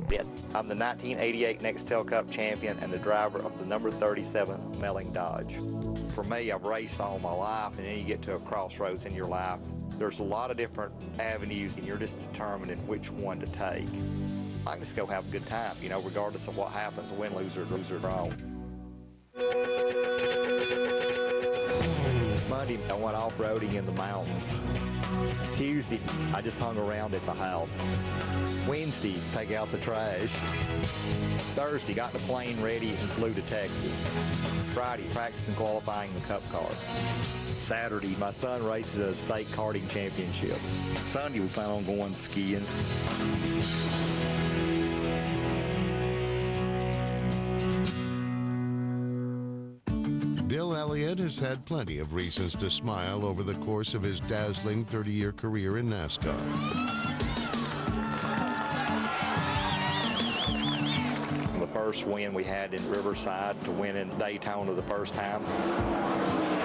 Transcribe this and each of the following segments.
bit. I'm the 1988 Nextel Cup champion and the driver of the number 37 Melling Dodge. For me, I've raced all my life, and then you get to a crossroads in your life. There's a lot of different avenues, and you're just determining which one to take. I can just go have a good time, you know, regardless of what happens, win, lose, or draw. Monday, I went off-roading in the mountains. Tuesday, I just hung around at the house. Wednesday, take out the trash. Thursday, got the plane ready and flew to Texas. Friday, practicing qualifying the Cup car. Saturday, my son races a state karting championship. Sunday, we plan on going skiing. Bill Elliott has had plenty of reasons to smile over the course of his dazzling 30-year career in NASCAR. The first win we had in Riverside to win in Daytona the first time.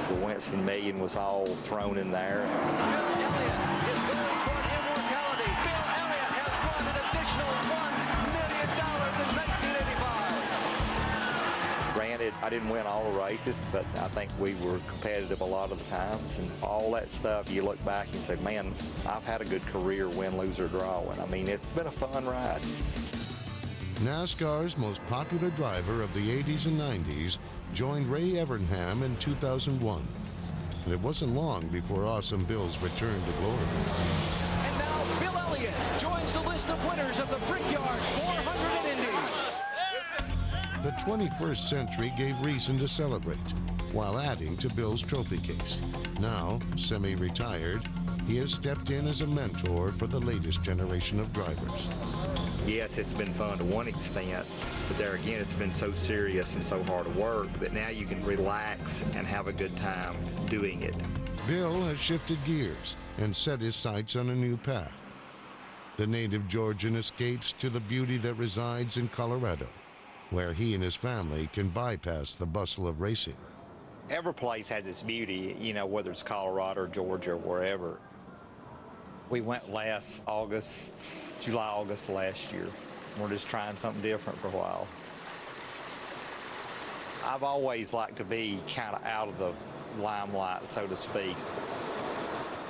The Winston Million was all thrown in there. Bill Elliott is going toward immortality. Bill Elliott has won an additional $1 million in 1985. Granted, I didn't win all the races, but I think we were competitive a lot of the times. And all that stuff, you look back and say, man, I've had a good career, win, lose, or draw. And I mean, it's been a fun ride. NASCAR's most popular driver of the 80s and 90s joined Ray Evernham in 2001. And it wasn't long before Awesome Bill's return to glory. And now Bill Elliott joins the list of winners of the Brickyard 400 in Indy. The 21st century gave reason to celebrate while adding to Bill's trophy case. Now, semi-retired, he has stepped in as a mentor for the latest generation of drivers. Yes, it's been fun to one extent, but there again, it's been so serious and so hard work that now you can relax and have a good time doing it. Bill has shifted gears and set his sights on a new path. The native Georgian escapes to the beauty that resides in Colorado, where he and his family can bypass the bustle of racing. Every place has its beauty, you know, whether it's Colorado or Georgia or wherever. We went last August, July, August last year. We're just trying something different for a while. I've always liked to be kind of out of the limelight, so to speak.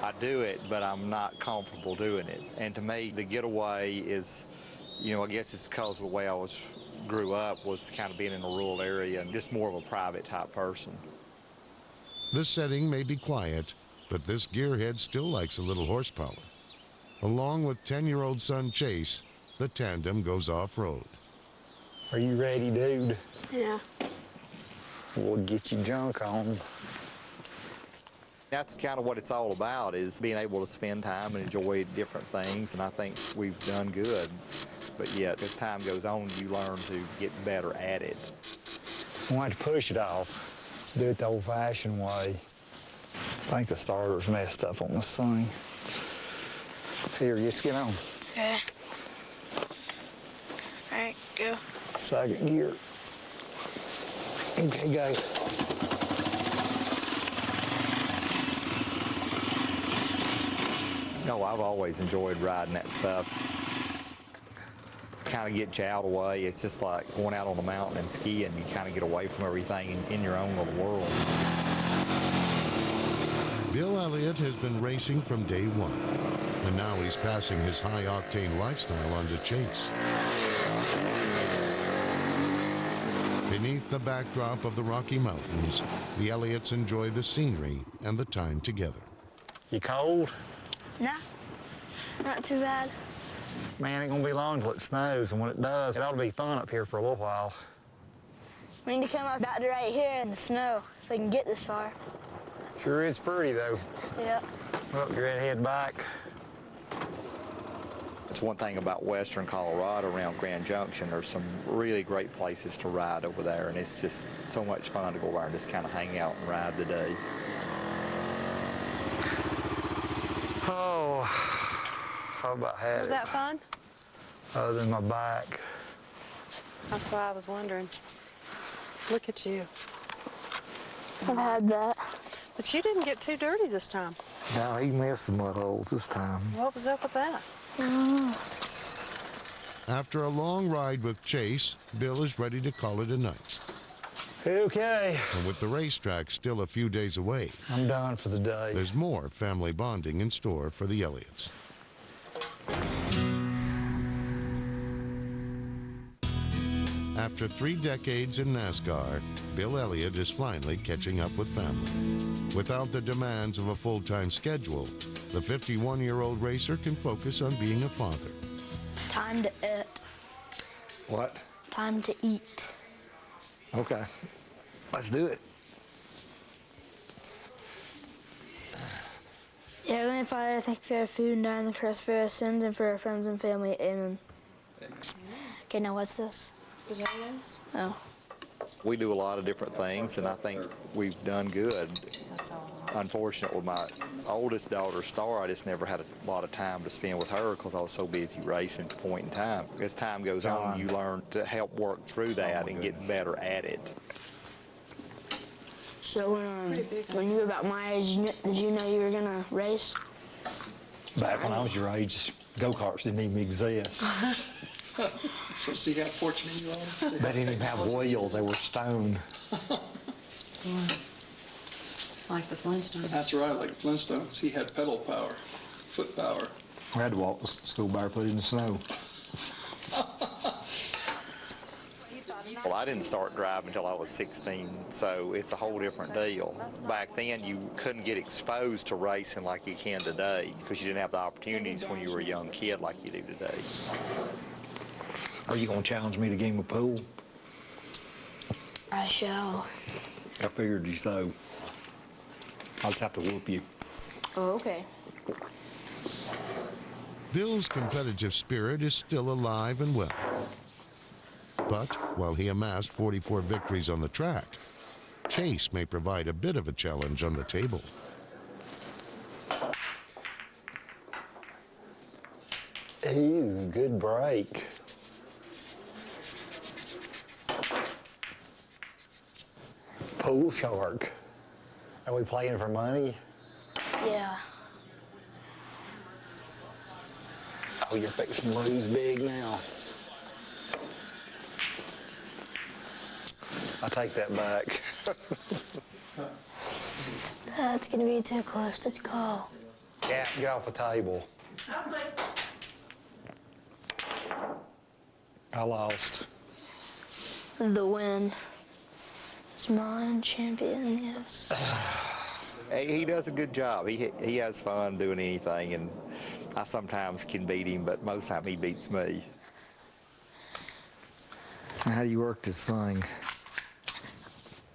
I do it, but I'm not comfortable doing it. And to me, the getaway is, you know, I guess it's because of the way I grew up was kind of being in a rural area and just more of a private type person. The setting may be quiet, but this gearhead still likes a little horsepower. Along with 10-year-old son Chase, the tandem goes off-road. Are you ready, dude? Yeah. We'll get you junk on. That's kind of what it's all about, is being able to spend time and enjoy different things, and I think we've done good. But yet, as time goes on, you learn to get better at it. I want to push it off. Do it the old-fashioned way. I think the starter's messed up on this thing. Here, just get on. Okay. All right, go. Second gear. Okay, go. No, I've always enjoyed riding that stuff. Kind of get you out of the way. It's just like going out on the mountain and skiing. You kind of get away from everything in your own little world. Bill Elliott has been racing from day one, and now he's passing his high-octane lifestyle on to Chase. Beneath the backdrop of the Rocky Mountains, the Elliots enjoy the scenery and the time together. You cold? Nah, not too bad. Man, it ain't gonna be long till it snows, and when it does, it ought to be fun up here for a little while. We need to come up out to right here in the snow if we can get this far. Sure is pretty, though. Yep. Well, you're ready to head back. That's one thing about western Colorado around Grand Junction. There's some really great places to ride over there, and it's just so much fun to go over and just kind of hang out and ride today. Oh, how about had it? Was that fun? Other than my back. That's why I was wondering. Look at you. I've had that. But you didn't get too dirty this time. No, he missed some mud holes this time. What was up with that? After a long ride with Chase, Bill is ready to call it a night. Okay, And with the racetrack still a few days away, I'm done for the day. there's more family bonding in store for the Elliots. After 3 decades in NASCAR, Bill Elliott is finally catching up with family. Without the demands of a full-time schedule, the 51-year-old racer can focus on being a father. Time to eat. What? Time to eat. Okay, let's do it. Dear Heavenly Father, thank you for our food and die on the cross for our sins and for our friends and family. Amen. Okay, now what's this? Potatoes? Oh. We do a lot of different things, and I think we've done good. That's all. Unfortunate with my oldest daughter, Star, I just never had a lot of time to spend with her because I was so busy racing at the point in time. As time goes on, you learn to help work through that and get better at it. So when you were about my age, did you know you were gonna race? Back when I was your age, go-karts didn't even exist. So see how fortunate you are? They didn't even have wheels, they were stone. Like the Flintstones. That's right, like Flintstones. He had pedal power, foot power. I had to walk to school barefoot in the snow. Well, I didn't start driving until I was 16, so it's a whole different deal. Back then, you couldn't get exposed to racing like you can today because you didn't have the opportunities when you were a young kid like you do today. Are you gonna challenge me to a game of pool? I shall. I figured you so. I'll just have to whoop you. Oh, okay. Bill's competitive spirit is still alive and well. But while he amassed 44 victories on the track, Chase may provide a bit of a challenge on the table. Ooh, good break. Pool shark. Are we playing for money? Yeah. Oh, you're fixing to lose big now. I take that back. That's gonna be too close to call. Cat, get off the table. I lost. The win is mine, champion, yes. He does a good job. He has fun doing anything, and I sometimes can beat him, but most of the time he beats me. How do you work this thing?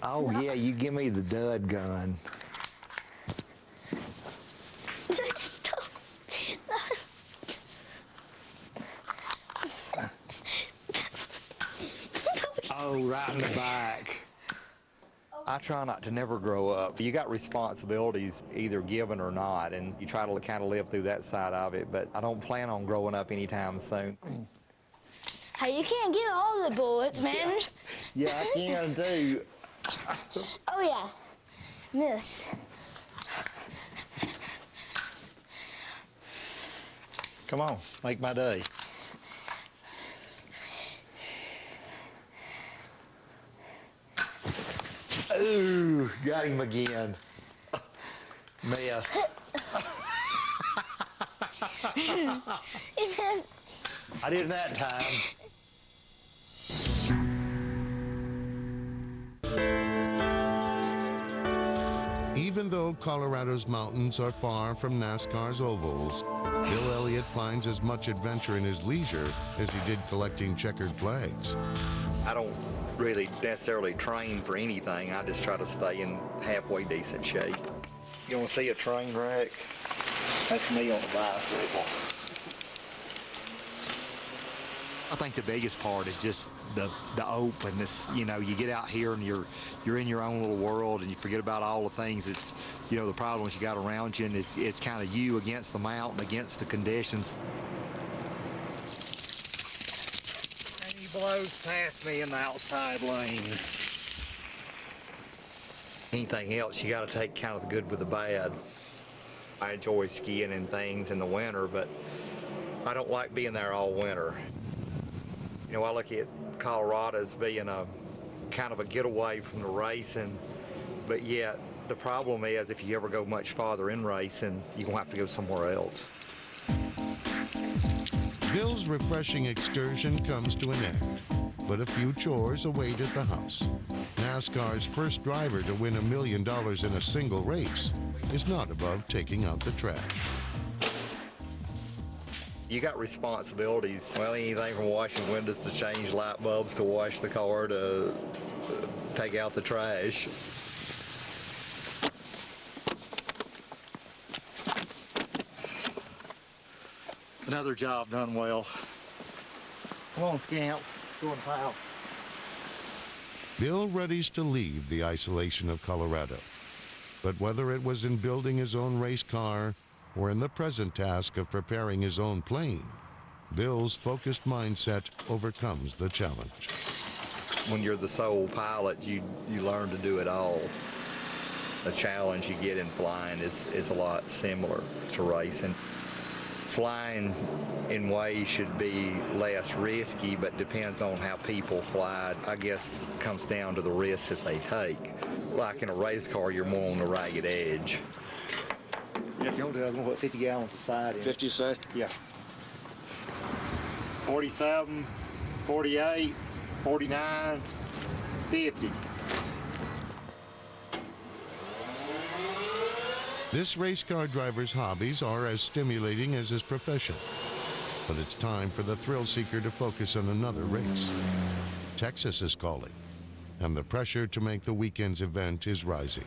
Oh, yeah, you give me the dud gun. Oh, right in the back. I try not to never grow up. You got responsibilities, either given or not, and you try to kind of live through that side of it, but I don't plan on growing up anytime soon. Hey, you can't get all the bullets, man. Yeah, I can too. Oh, yeah. Missed. Come on, make my day. Ooh, got him again. Miss. He missed. I did that time. Even though Colorado's mountains are far from NASCAR's ovals, Bill Elliott finds as much adventure in his leisure as he did collecting checkered flags. I don't really necessarily train for anything. I just try to stay in halfway decent shape. You want to see a train wreck? That's me on a bicycle. I think the biggest part is just the openness. You know, you get out here and you're in your own little world and you forget about all the things that's, you know, the problems you got around you, and it's kind of you against the mountain, against the conditions. And he blows past me in the outside lane. Anything else, you got to take kind of the good with the bad. I enjoy skiing and things in the winter, but I don't like being there all winter. You know, I look at Colorado as being a kind of a getaway from the racing, but yet the problem is if you ever go much farther in racing, you're going to have to go somewhere else. Bill's refreshing excursion comes to an end, but a few chores await at the house. NASCAR's first driver to win $1 million in a single race is not above taking out the trash. You got responsibilities. Well, anything from washing windows to change light bulbs to wash the car to take out the trash. Another job done well. Come on, Scamp. Go and pile. Bill readies to leave the isolation of Colorado. But whether it was in building his own race car or in the present task of preparing his own plane, Bill's focused mindset overcomes the challenge. When you're the sole pilot, you learn to do it all. The challenge you get in flying is a lot similar to racing. Flying in ways should be less risky, but depends on how people fly. I guess it comes down to the risks that they take. Like in a race car, you're more on the ragged edge. Yeah, if you don't do it, I'm going to put 50 gallons of side in. 50, you say? Yeah. 47, 48, 49, 50. This race car driver's hobbies are as stimulating as his profession. But it's time for the thrill seeker to focus on another race. Texas is calling, and the pressure to make the weekend's event is rising.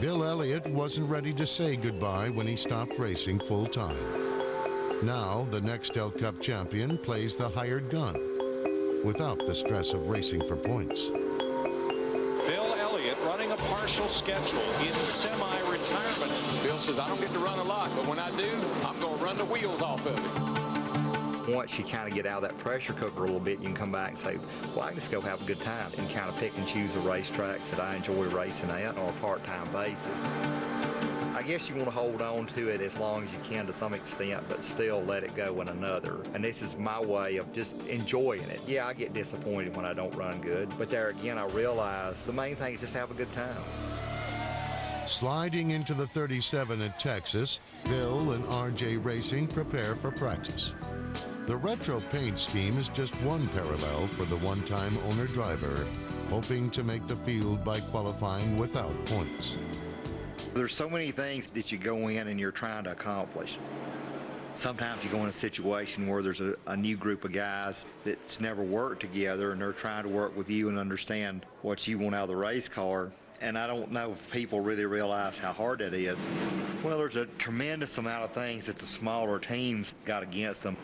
Bill Elliott wasn't ready to say goodbye when he stopped racing full-time. Now, the Nextel Cup champion plays the hired gun, without the stress of racing for points. Bill Elliott running a partial schedule in semi-retirement. Bill says, I don't get to run a lot, but when I do, I'm going to run the wheels off of it. Once you kind of get out of that pressure cooker a little bit, you can come back and say, well, I can just go have a good time and kind of pick and choose the racetracks that I enjoy racing at on a part-time basis. I guess you want to hold on to it as long as you can to some extent, but still let it go in another. And this is my way of just enjoying it. Yeah, I get disappointed when I don't run good, but there again, I realize the main thing is just have a good time. Sliding into the 37 at Texas, Bill and RJ Racing prepare for practice. The retro paint scheme is just one parallel for the one-time owner-driver, hoping to make the field by qualifying without points. There's so many things that you go in and you're trying to accomplish. Sometimes you go in a situation where there's a new group of guys that's never worked together and they're trying to work with you and understand what you want out of the race car. And I don't know if people really realize how hard that is. Well, there's a tremendous amount of things that the smaller teams got against them.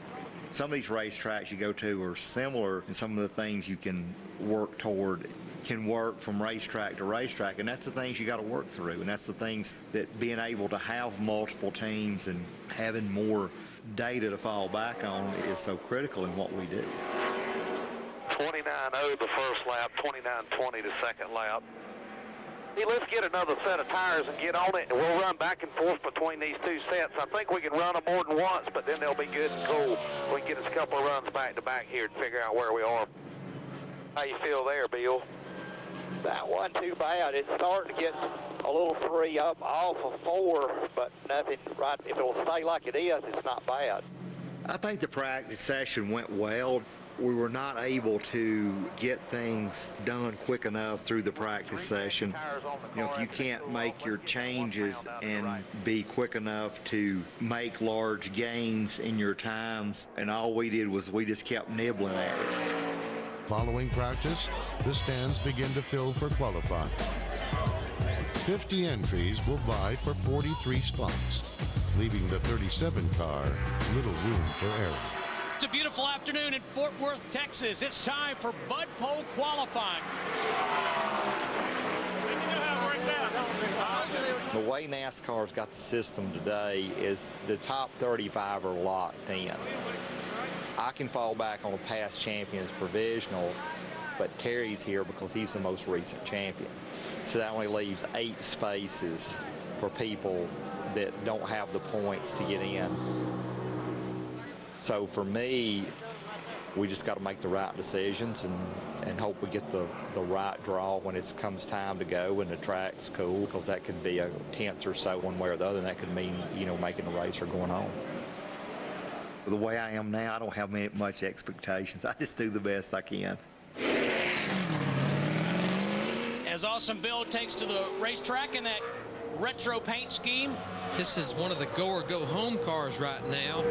Some of these racetracks you go to are similar, and some of the things you can work toward can work from racetrack to racetrack, and that's the things you got to work through, and that's the things that being able to have multiple teams and having more data to fall back on is so critical in what we do. 29.0 the first lap, 29.20 the second lap. Hey, let's get another set of tires and get on it, and we'll run back and forth between these two sets. I think we can run them more than once, but then they'll be good and cool. We can get us a couple of runs back to back here and figure out where we are. How you feel there, Bill? That wasn't too bad. It's starting to get a little 3 up off of 4, but nothing right. If it'll stay like it is, it's not bad. I think the practice session went well. We were not able to get things done quick enough through the practice session. You know, if you can't make your changes and be quick enough to make large gains in your times, and all we did was we just kept nibbling at it. Following practice, the stands begin to fill for qualifying. 50 entries will vie for 43 spots, leaving the 37 car little room for error. It's a beautiful afternoon in Fort Worth, Texas. It's time for Bud Pole qualifying. The way NASCAR's got the system today is the top 35 are locked in. I can fall back on a past champion's provisional, but Terry's here because he's the most recent champion. So that only leaves 8 spaces for people that don't have the points to get in. So for me, we just got to make the right decisions and hope we get the right draw when it comes time to go and the track's cool, because that could be a tenth or so one way or the other, and that could mean, you know, making the race or going home. The way I am now, I don't have much expectations. I just do the best I can. As Awesome Bill takes to the racetrack in that retro paint scheme. This is one of the go or go home cars right now.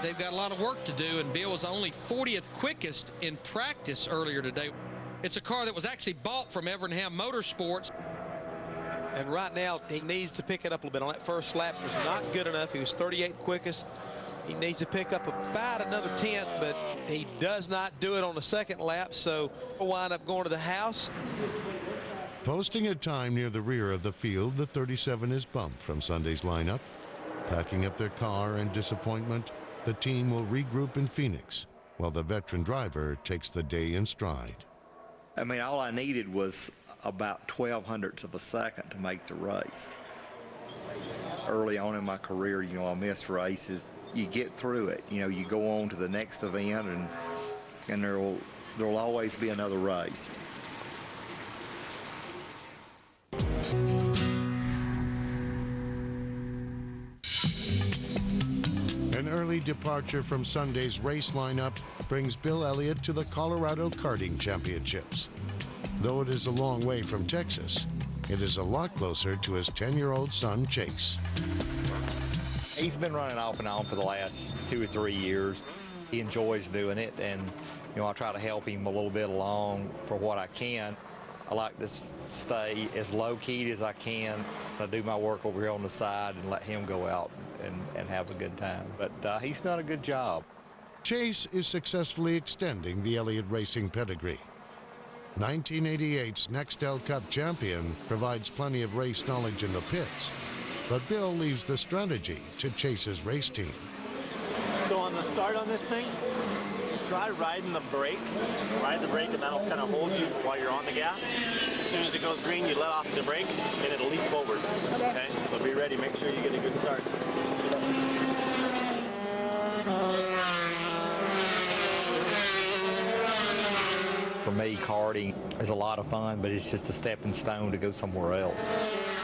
They've got a lot of work to do, and Bill was only 40th quickest in practice earlier today. It's a car that was actually bought from Evernham Motorsports. And right now, he needs to pick it up a little bit. On that first lap, it was not good enough. He was 38th quickest. He needs to pick up about another 10th, but he does not do it on the second lap, so he'll wind up going to the house. Posting a time near the rear of the field, the 37 is bumped from Sunday's lineup. Packing up their car and disappointment, the team will regroup in Phoenix, while the veteran driver takes the day in stride. I mean, all I needed was about 0.12 of a second to make the race. Early on in my career, you know, I missed races. You get through it. You know, you go on to the next event, and there'll always be another race. An early departure from Sunday's race lineup brings Bill Elliott to the Colorado Karting Championships. Though it is a long way from Texas, it is a lot closer to his 10-year-old son, Chase. He's been running off and on for the last 2 or 3 years. He enjoys doing it, and you know, I try to help him a little bit along for what I can. I like to stay as low-keyed as I can. I do my work over here on the side and let him go out and have a good time. But he's done a good job. Chase is successfully extending the Elliott Racing pedigree. 1988's Nextel Cup champion provides plenty of race knowledge in the pits, but Bill leaves the strategy to Chase's race team. So on the start on this thing, try riding the brake. Ride the brake, and that'll kind of hold you while you're on the gas. As soon as it goes green, you let off the brake, and it'll leap forward. Okay? So be ready. Make sure you get a good start. For me, karting is a lot of fun, but it's just a stepping stone to go somewhere else.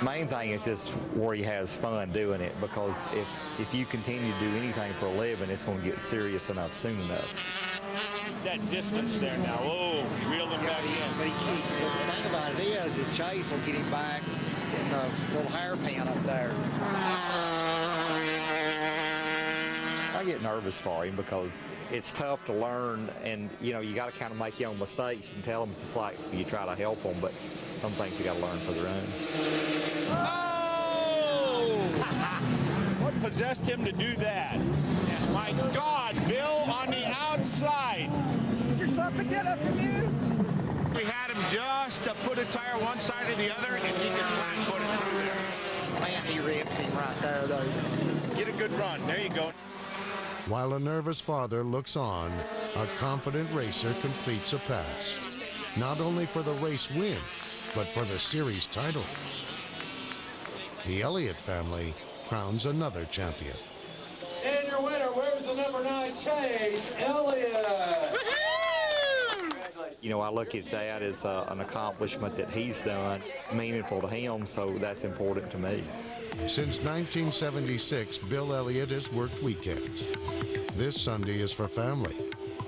Main thing is just where he has fun doing it, because if you continue to do anything for a living, it's going to get serious enough soon enough. That distance there now. Oh, reel him back in. But the thing about it is Chase will get him back in the little hairpin up there. I get nervous for him because it's tough to learn, and you know, you got to kind of make your own mistakes and tell them. It's just like you try to help them, but some things you got to learn for their own. Oh! What possessed him to do that? My God, Bill on the outside. You're something to get up to you. We had him just to put a tire one side or the other, and he could flat put it through there. Man, he rips him right there, though. Get a good run. There you go. While a nervous father looks on, a confident racer completes a pass. Not only for the race win, but for the series title. The Elliott family crowns another champion. And your winner, where's the number 9, Chase Elliott? You know, I look at that as an accomplishment that he's done, meaningful to him, so that's important to me. Since 1976, Bill Elliott has worked weekends. This Sunday is for family,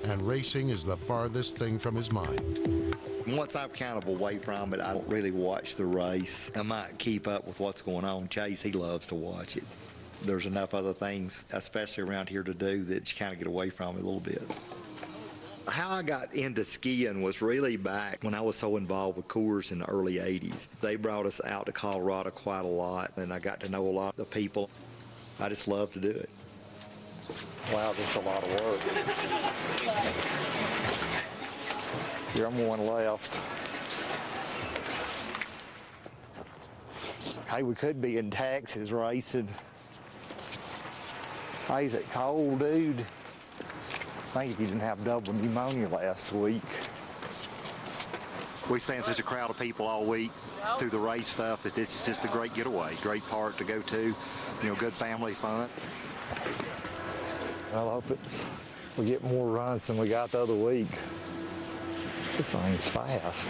and racing is the farthest thing from his mind. Once I'm kind of away from it, I don't really watch the race. I might keep up with what's going on. Chase, he loves to watch it. There's enough other things, especially around here, to do that you kind of get away from it a little bit. How I got into skiing was really back when I was so involved with Coors in the early 80s. They brought us out to Colorado quite a lot, and I got to know a lot of the people. I just love to do it. Wow, this is a lot of work. Here, I'm one left. Hey, we could be in Texas racing. Hey, is it cold, dude? I think if you didn't have double pneumonia last week. We stand such a crowd of people all week. through the race stuff that this is just a great getaway, great park to go to, good family fun. Well, I hope we get more runs than we got the other week. This thing's fast.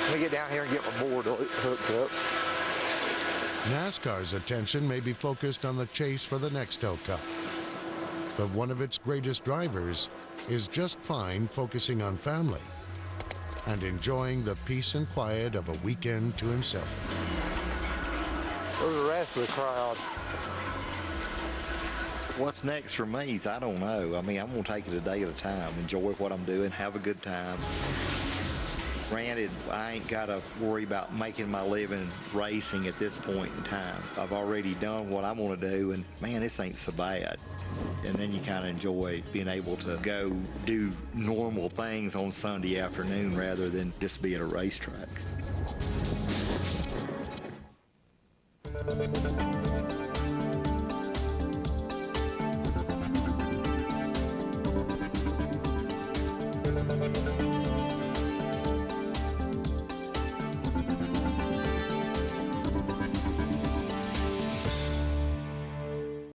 Let me get down here and get my board hooked up. NASCAR's attention may be focused on the chase for the Nextel Cup, but one of its greatest drivers is just fine focusing on family and enjoying the peace and quiet of a weekend to himself. Where's the rest of the crowd? What's next for me is I don't know. I mean, I'm going to take it a day at a time, enjoy what I'm doing, have a good time. Granted, I ain't got to worry about making my living racing at this point in time. I've already done what I want to do, and man, this ain't so bad. And then you kind of enjoy being able to go do normal things on Sunday afternoon rather than just be at a racetrack.